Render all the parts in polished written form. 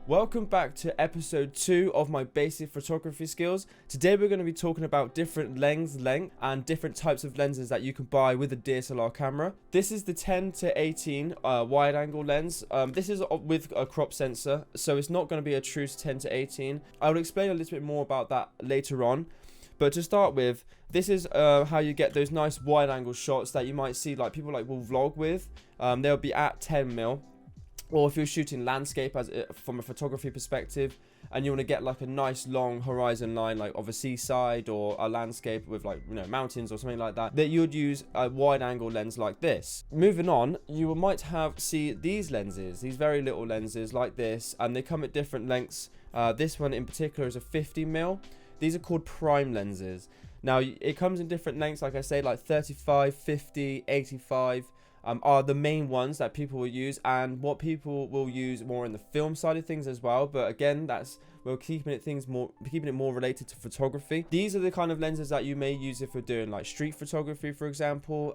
Welcome back to episode 2 of my basic photography skills. Today we're going to be talking about different length, and different types of lenses that you can buy with a DSLR camera. This is the 10 to 18 wide angle lens. This is with a crop sensor, so it's not going to be a true 10 to 18. I will explain a little bit more about that later on. But to start with, this is how you get those nice wide angle shots that you might see like people will vlog with. They'll be at 10mm. Or if you're shooting landscape from a photography perspective and you want to get like a nice long horizon line like of a seaside or a landscape with mountains or something like that, you would use a wide angle lens like this. Moving on, you might see these lenses, these very little lenses like this, and they come at different lengths. This one in particular is a 50mm. These are called prime lenses. Now it comes in different lengths, like I say, like 35, 50, 85. Are the main ones that people will use, and what people will use more in the film side of things as well. But again, we're keeping it more related to photography. These are the kind of lenses that you may use if you're doing like street photography, for example.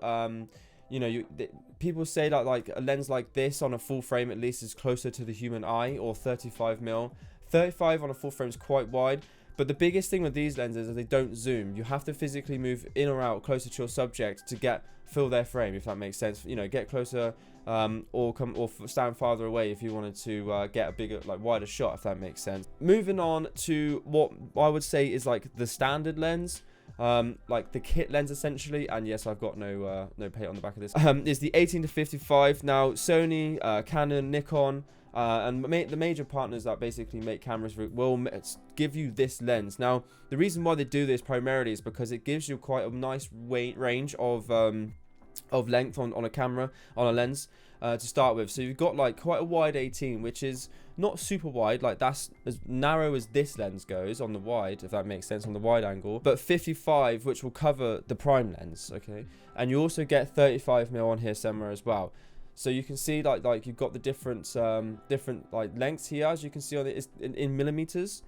People say that like a lens like this on a full frame at least is closer to the human eye, or 35mm. 35 on a full frame is quite wide. But the biggest thing with these lenses is they don't zoom. You have to physically move in or out closer to your subject to fill their frame, if that makes sense. Get closer or stand farther away if you wanted to get a bigger, wider shot, if that makes sense. Moving on to what I would say is like the standard lens, like the kit lens essentially. And yes, I've got no paint on the back of this. Is the 18 to 55. Now Sony, Canon, Nikon, and the major partners that basically make cameras will give you this lens. Now, the reason why they do this primarily is because it gives you quite a nice range of length on a camera, on a lens, to start with. So you've got like quite a wide 18, which is not super wide, like that's as narrow as this lens goes on the wide, if that makes sense, on the wide angle, but 55, which will cover the prime lens, okay? And you also get 35mm on here somewhere as well. So you can see like you've got the different lengths here, as you can see on it, is in millimeters.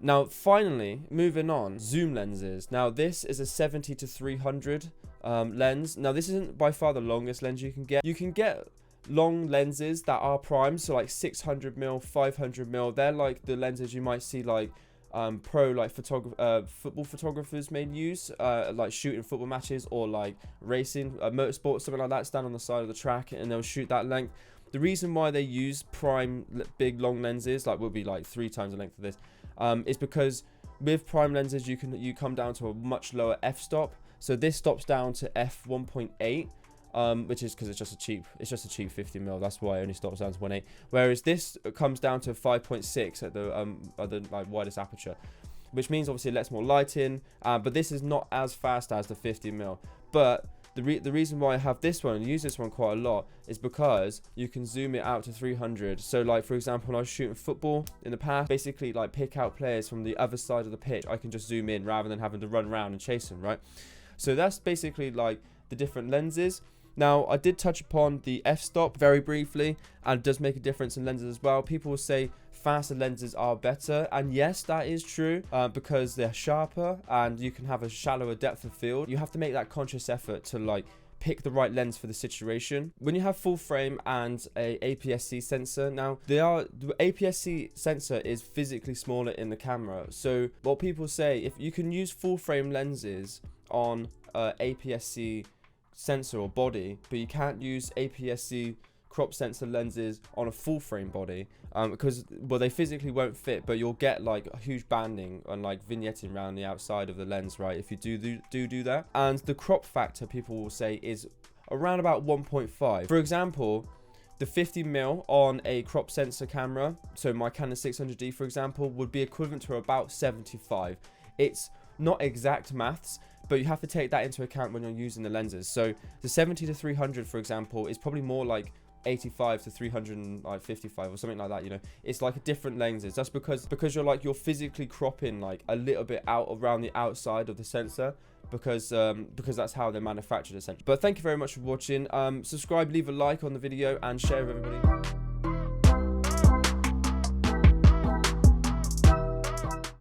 Now finally, moving on, zoom lenses. Now this is a 70 to 300 lens. Now this isn't by far the longest lens you can get. You can get long lenses that are prime, so like 600mm, 500mm. They're like the lenses you might see like football photographers may use, like shooting football matches or like racing, motorsport, something like that, stand on the side of the track and they'll shoot that length. The reason why they use prime big long lenses, like will be like 3 times the length of this, is because with prime lenses you come down to a much lower f-stop. So this stops down to f1.8. Which is because it's just a cheap 50mm. That's why it only stops down to 1.8. Whereas this comes down to 5.6 at the widest aperture, which means obviously it lets more light in. But this is not as fast as the 50mm. But the reason why I have this one and use this one quite a lot is because you can zoom it out to 300. So like for example, when I was shooting football in the past, basically like pick out players from the other side of the pitch, I can just zoom in rather than having to run around and chase them, right? So that's basically like the different lenses. Now, I did touch upon the f-stop very briefly, and it does make a difference in lenses as well. People will say faster lenses are better, and yes, that is true, because they're sharper and you can have a shallower depth of field. You have to make that conscious effort to like pick the right lens for the situation. When you have full frame and a APS-C sensor, now the APS-C sensor is physically smaller in the camera. So what people say, if you can use full frame lenses on APS-C sensor or body, but you can't use APS-C crop sensor lenses on a full frame body, because they physically won't fit, but you'll get like a huge banding and like vignetting around the outside of the lens, right, if you do that. And the crop factor, people will say, is around about 1.5. For example, the 50mm on a crop sensor camera, so my Canon 600D for example, would be equivalent to about 75. It's not exact maths, but you have to take that into account when you're using the lenses. So the 70 to 300, for example, is probably more like 85 to 355 or something like that. It's like a different lenses. That's because you're physically cropping like a little bit out around the outside of the sensor, because that's how they're manufactured essentially. But thank you very much for watching. Subscribe, leave a like on the video, and share with everybody.